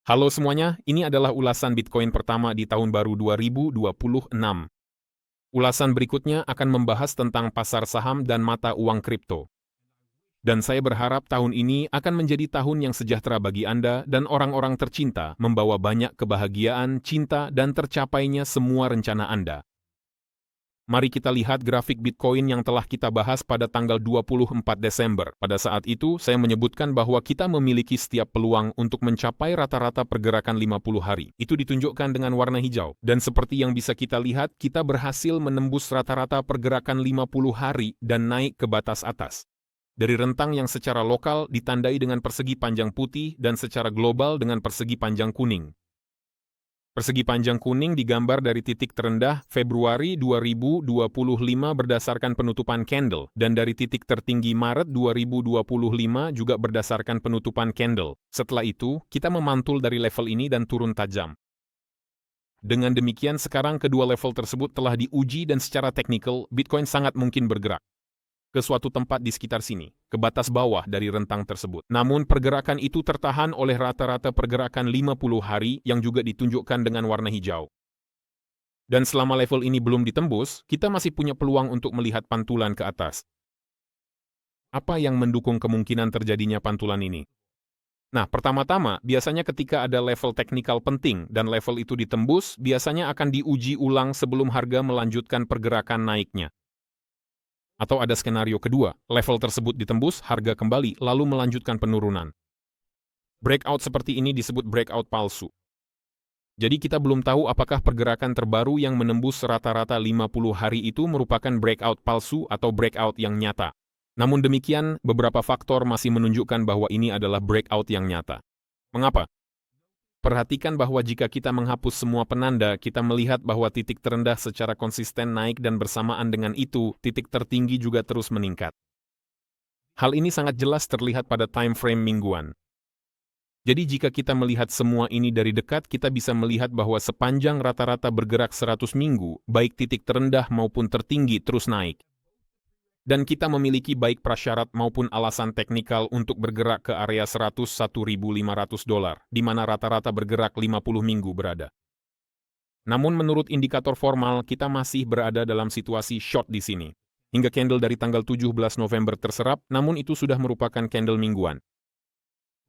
Halo semuanya, ini adalah ulasan Bitcoin pertama di tahun baru 2026. Ulasan berikutnya akan membahas tentang pasar saham dan mata uang kripto. Dan saya berharap tahun ini akan menjadi tahun yang sejahtera bagi Anda dan orang-orang tercinta, membawa banyak kebahagiaan, cinta, dan tercapainya semua rencana Anda. Mari kita lihat grafik Bitcoin yang telah kita bahas pada tanggal 24 Desember. Pada saat itu, saya menyebutkan bahwa kita memiliki setiap peluang untuk mencapai rata-rata pergerakan 50 hari. Itu ditunjukkan dengan warna hijau. Dan seperti yang bisa kita lihat, kita berhasil menembus rata-rata pergerakan 50 hari dan naik ke batas atas. Dari rentang yang secara lokal ditandai dengan persegi panjang putih dan secara global dengan persegi panjang kuning. Persegi panjang kuning digambar dari titik terendah Februari 2025 berdasarkan penutupan candle, dan dari titik tertinggi Maret 2025 juga berdasarkan penutupan candle. Setelah itu, kita memantul dari level ini dan turun tajam. Dengan demikian, sekarang kedua level tersebut telah diuji dan secara teknikal, Bitcoin sangat mungkin bergerak ke suatu tempat di sekitar sini, ke batas bawah dari rentang tersebut. Namun pergerakan itu tertahan oleh rata-rata pergerakan 50 hari yang juga ditunjukkan dengan warna hijau. Dan selama level ini belum ditembus, kita masih punya peluang untuk melihat pantulan ke atas. Apa yang mendukung kemungkinan terjadinya pantulan ini? Nah, pertama-tama, biasanya ketika ada level teknikal penting dan level itu ditembus, biasanya akan diuji ulang sebelum harga melanjutkan pergerakan naiknya. Atau ada skenario kedua, level tersebut ditembus, harga kembali, lalu melanjutkan penurunan. Breakout seperti ini disebut breakout palsu. Jadi kita belum tahu apakah pergerakan terbaru yang menembus rata-rata 50 hari itu merupakan breakout palsu atau breakout yang nyata. Namun demikian, beberapa faktor masih menunjukkan bahwa ini adalah breakout yang nyata. Mengapa? Perhatikan bahwa jika kita menghapus semua penanda, kita melihat bahwa titik terendah secara konsisten naik dan bersamaan dengan itu, titik tertinggi juga terus meningkat. Hal ini sangat jelas terlihat pada time frame mingguan. Jadi jika kita melihat semua ini dari dekat, kita bisa melihat bahwa sepanjang rata-rata bergerak 100 minggu, baik titik terendah maupun tertinggi terus naik. Dan kita memiliki baik prasyarat maupun alasan teknikal untuk bergerak ke area $101.500, di mana rata-rata bergerak 50 minggu berada. Namun menurut indikator formal, kita masih berada dalam situasi short di sini. Hingga candle dari tanggal 17 November terserap, namun itu sudah merupakan candle mingguan.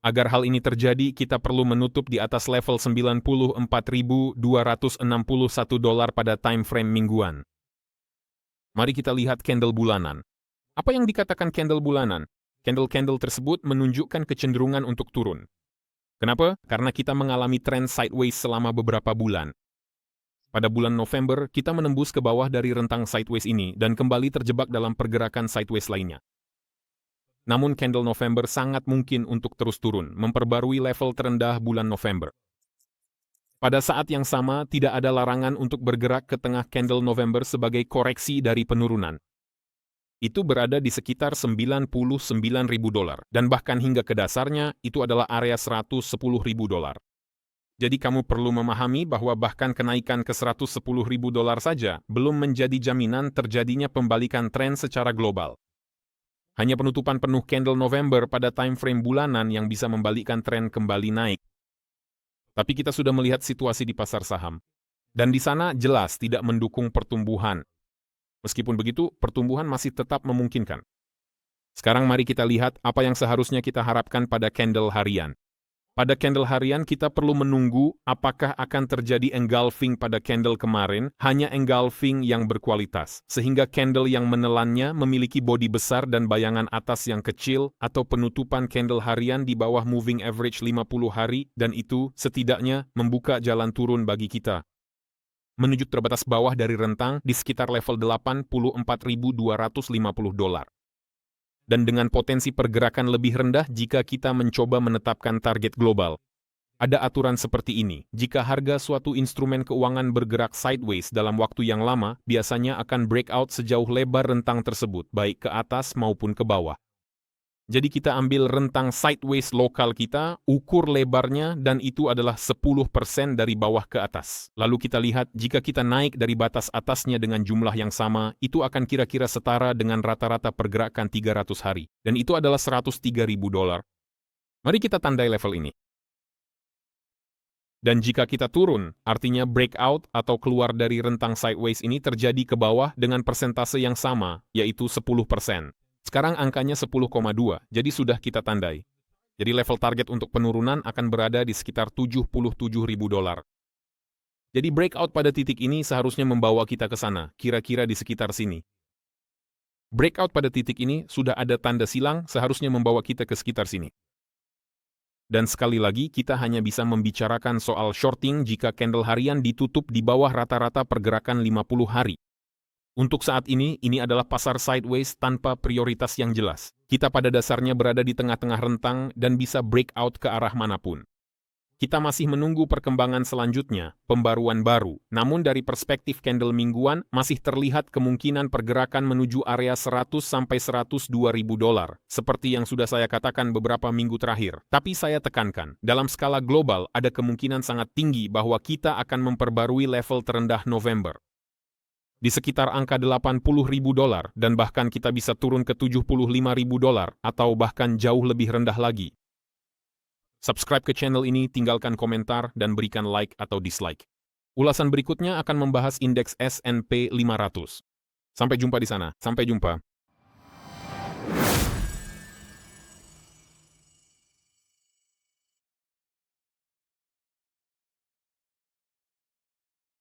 Agar hal ini terjadi, kita perlu menutup di atas level $94.261 pada time frame mingguan. Mari kita lihat candle bulanan. Apa yang dikatakan candle bulanan? Candle-candle tersebut menunjukkan kecenderungan untuk turun. Kenapa? Karena kita mengalami tren sideways selama beberapa bulan. Pada bulan November, kita menembus ke bawah dari rentang sideways ini dan kembali terjebak dalam pergerakan sideways lainnya. Namun candle November sangat mungkin untuk terus turun, memperbarui level terendah bulan November. Pada saat yang sama, tidak ada larangan untuk bergerak ke tengah candle November sebagai koreksi dari penurunan. Itu berada di sekitar $99.000, dan bahkan hingga ke dasarnya, itu adalah area $110.000. Jadi kamu perlu memahami bahwa bahkan kenaikan ke $110.000 saja belum menjadi jaminan terjadinya pembalikan tren secara global. Hanya penutupan penuh candle November pada time frame bulanan yang bisa membalikkan tren kembali naik. Tapi kita sudah melihat situasi di pasar saham. Dan di sana jelas tidak mendukung pertumbuhan. Meskipun begitu, pertumbuhan masih tetap memungkinkan. Sekarang mari kita lihat apa yang seharusnya kita harapkan pada candle harian. Pada candle harian kita perlu menunggu apakah akan terjadi engulfing pada candle kemarin, hanya engulfing yang berkualitas, sehingga candle yang menelannya memiliki bodi besar dan bayangan atas yang kecil, atau penutupan candle harian di bawah moving average 50 hari, dan itu setidaknya membuka jalan turun bagi kita menuju terbatas bawah dari rentang di sekitar level $84.250. Dan dengan potensi pergerakan lebih rendah jika kita mencoba menetapkan target global. Ada aturan seperti ini, jika harga suatu instrumen keuangan bergerak sideways dalam waktu yang lama, biasanya akan breakout sejauh lebar rentang tersebut, baik ke atas maupun ke bawah. Jadi kita ambil rentang sideways lokal kita, ukur lebarnya, dan itu adalah 10% dari bawah ke atas. Lalu kita lihat jika kita naik dari batas atasnya dengan jumlah yang sama, itu akan kira-kira setara dengan rata-rata pergerakan 300 hari. Dan itu adalah $103.000. Mari kita tandai level ini. Dan jika kita turun, artinya breakout atau keluar dari rentang sideways ini terjadi ke bawah dengan persentase yang sama, yaitu 10%. Sekarang angkanya 10,2, jadi sudah kita tandai. Jadi level target untuk penurunan akan berada di sekitar $77.000. Jadi breakout pada titik ini seharusnya membawa kita ke sana, kira-kira di sekitar sini. Breakout pada titik ini sudah ada tanda silang seharusnya membawa kita ke sekitar sini. Dan sekali lagi, kita hanya bisa membicarakan soal shorting jika candle harian ditutup di bawah rata-rata pergerakan 50 hari. Untuk saat ini adalah pasar sideways tanpa prioritas yang jelas. Kita pada dasarnya berada di tengah-tengah rentang dan bisa breakout ke arah manapun. Kita masih menunggu perkembangan selanjutnya, pembaruan baru. Namun dari perspektif candle mingguan, masih terlihat kemungkinan pergerakan menuju area 100 sampai $102.000, seperti yang sudah saya katakan beberapa minggu terakhir. Tapi saya tekankan, dalam skala global ada kemungkinan sangat tinggi bahwa kita akan memperbarui level terendah November di sekitar angka $80.000 dan bahkan kita bisa turun ke $75.000 atau bahkan jauh lebih rendah lagi. Subscribe ke channel ini, tinggalkan komentar, dan berikan like atau dislike. Ulasan berikutnya akan membahas indeks S&P 500. Sampai jumpa di sana. Sampai jumpa.